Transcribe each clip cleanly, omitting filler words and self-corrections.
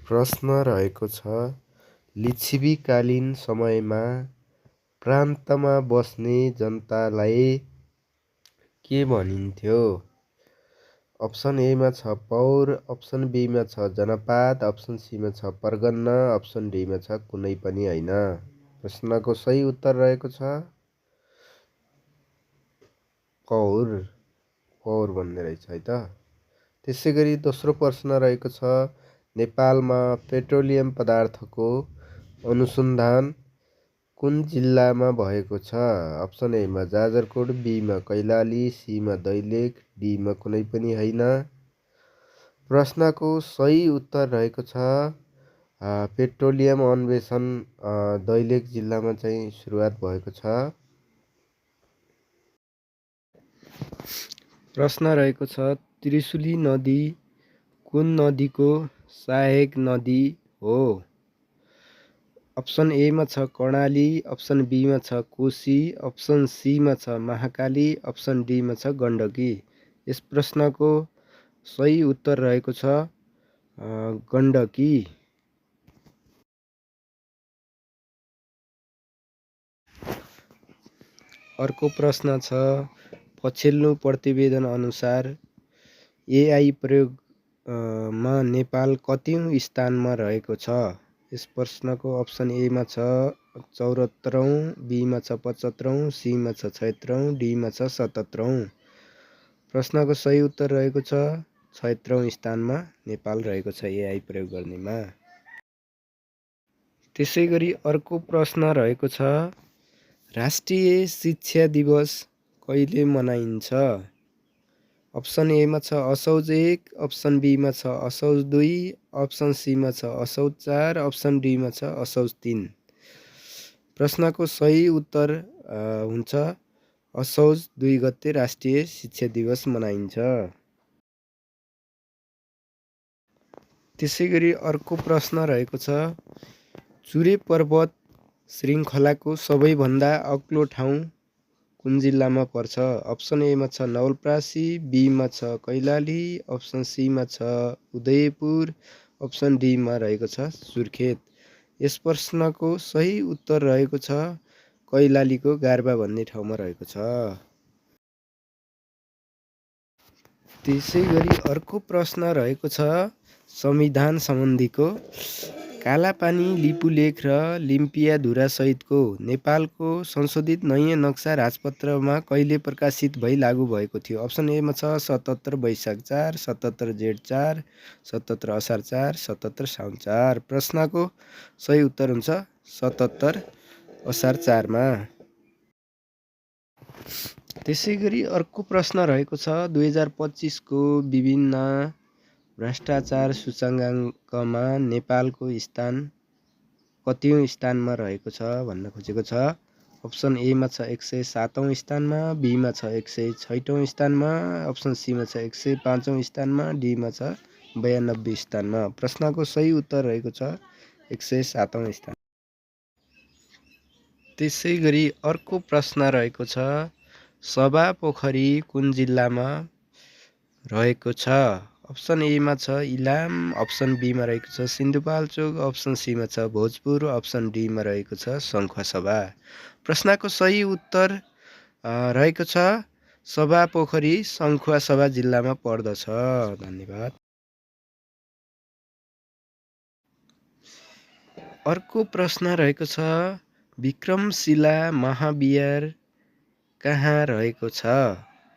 प्रश्न रहेको छ, लिच्छवीकालीन समयमा प्रान्तमा बस्ने जनतालाई के भनिन्थ्यो? अप्सन एमा छ पौर, अप्सन बीमा छ जनपात, अप्सन सीमा छ परगन्ना, अप्सन डीमा छ कुनै पनि होइन। प्रश्नको सही उत्तर रहेको छ पौर, पौर भन्ने रहेछ है त। त्यसै गरी दोस्रो प्रश्न रहेको छ, नेपालमा पेट्रोलियम पदार्थको अनुसन्धान कुन जिल्लामा भएको छ? अप्सन एमा जाजरकोट, बीमा कैलाली, सीमा दैलेख, डीमा कुनै पनि होइन। प्रश्नको सही उत्तर रहेको छ पेट्रोलियम अन्वेषण दैलेख जिल्लामा चाहिँ सुरुवात भएको छ। प्रश्न रहेको छ, त्रिशुली नदी कुन नदीको सहायक नदी हो? अप्सन एमा छ कर्णाली, अप्सन बीमा छ कोशी, अप्सन सीमा छ महाकाली, अप्सन डीमा छ गण्डकी। यस प्रश्नको सही उत्तर रहेको छ गण्डकी। अर्को प्रश्न छ, पछिल्लो प्रतिवेदन अनुसार एआई प्रयोगमा नेपाल कतिौं स्थानमा रहेको छ? यस प्रश्नको अप्सन एमा छ 74औं, बीमा छ 75औं, सीमा छ 76औं, डीमा छ 77औं। प्रश्नको सही उत्तर रहेको छ 76औं स्थानमा नेपाल रहेको छ एआई प्रयोग गर्नेमा। त्यसै गरी अर्को प्रश्न रहेको छ, राष्ट्रिय शिक्षा दिवस कहिले मनाइन्छ? अप्सन एमा छ असौज 1, अप्सन बीमा छ असौज 2, अप्सन सीमा छ असौज 4, अप्सन डीमा छ असौज 3। प्रश्नको सही उत्तर हुन्छ असौज 2 गते राष्ट्रिय शिक्षा दिवस मनाइन्छ। त्यसै गरी अर्को प्रश्न रहेको छ, चुरे पर्वत श्रृङ्खलाको सबैभन्दा अग्लो ठाउँ कुन जिल्लामा पर्छ? अप्सन एमा छ नवलपरासी, बीमा छ कैलाली, अप्सन सीमा छ उदयपुर, अप्सन डीमा रहेको छ सुर्खेत। यस प्रश्नको सही उत्तर रहेको छ कैलालीको गारबा भन्ने ठाउँमा रहेको छ। त्यसै गरी अर्को प्रश्न रहेको छ, संविधान सम्बन्धीको कालापानी लिपुलेख र लिम्पियाधुरा सहितको नेपालको संशोधित नयाँ नक्सा राजपत्रमा कहिले प्रकाशित भई लागू भएको थियो? अप्सन एमा छ 77 वैशाख 4, 77 जेठ 4, 77 असार 4, 77 साउन 4। प्रश्नको सही उत्तर हुन्छ 77 असार 4 मा। त्यसै गरी अर्को प्रश्न रहेको छ, 2025 को विभिन्न भ्रष्टाचार सूचकाङ्कमा नेपालको स्थान कतिौं स्थानमा रहेको छ भन्न खोजेको छ? अप्सन एमा छ 107औं स्थानमा, बीमा छ 106औं स्थानमा, अप्सन सीमा छ 105औं स्थानमा, डीमा छ 92 स्थानमा। प्रश्नको सही उत्तर रहेको छ 107औं स्थान। त्यसै गरी अर्को प्रश्न रहेको छ, सभापोखरी कुन जिल्लामा रहेको छ? अप्सन एमा छ इलाम, अप्सन बीमा रहेको छ सिन्धुपाल्चोक, अप्सन सीमा छ भोजपुर, अप्सन डीमा रहेको छ सङ्खुवासभा। प्रश्नको सही उत्तर रहेको छ सभापोखरी सङ्खुवासभा जिल्लामा पर्दछ। धन्यवाद। अर्को प्रश्न रहेको छ, विक्रमशिला महाविहार कहाँ रहेको छ?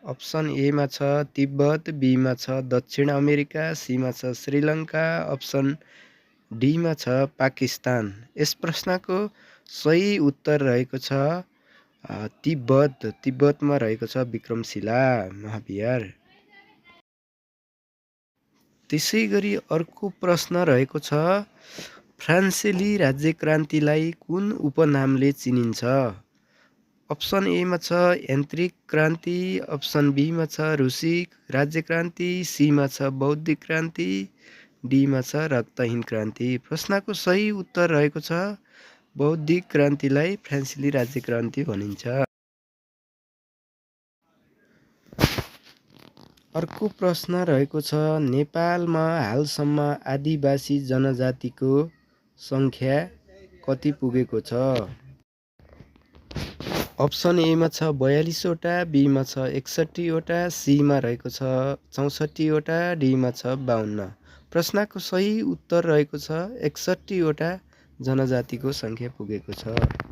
अप्सन एमा छ तिब्बत, बीमा छ दक्षिण अमेरिका, सीमा छ श्रीलङ्का, अप्सन डीमा छ पाकिस्तान। यस प्रश्नको सही उत्तर रहेको छ तिब्बत, तिब्बतमा रहेको छ विक्रमशिला महाविहार। त्यसै गरी अर्को प्रश्न रहेको छ, फ्रान्सेली राज्यक्रान्तिलाई कुन उपनामले चिनिन्छ? अप्सन एमा छ यान्त्रिक क्रान्ति, अप्सन बीमा छ रुसी राज्यक्रान्ति, सीमा छ बौद्धिक क्रान्ति, डीमा छ रक्तहीन क्रान्ति। प्रश्नको सही उत्तर रहेको छ बौद्धिक क्रान्तिलाई फ्रान्सेली राज्यक्रान्ति भनिन्छ। अर्को प्रश्न रहेको छ, नेपालमा हालसम्म आदिवासी जनजातिको सङ्ख्या कति पुगेको छ? अप्सन एमा छ 42वटा, बीमा छ 61वटा, सीमा रहेको छ 64वटा, डीमा छ 52। प्रश्नको सही उत्तर रहेको छ 61वटा जनजातिको सङ्ख्या पुगेको छ।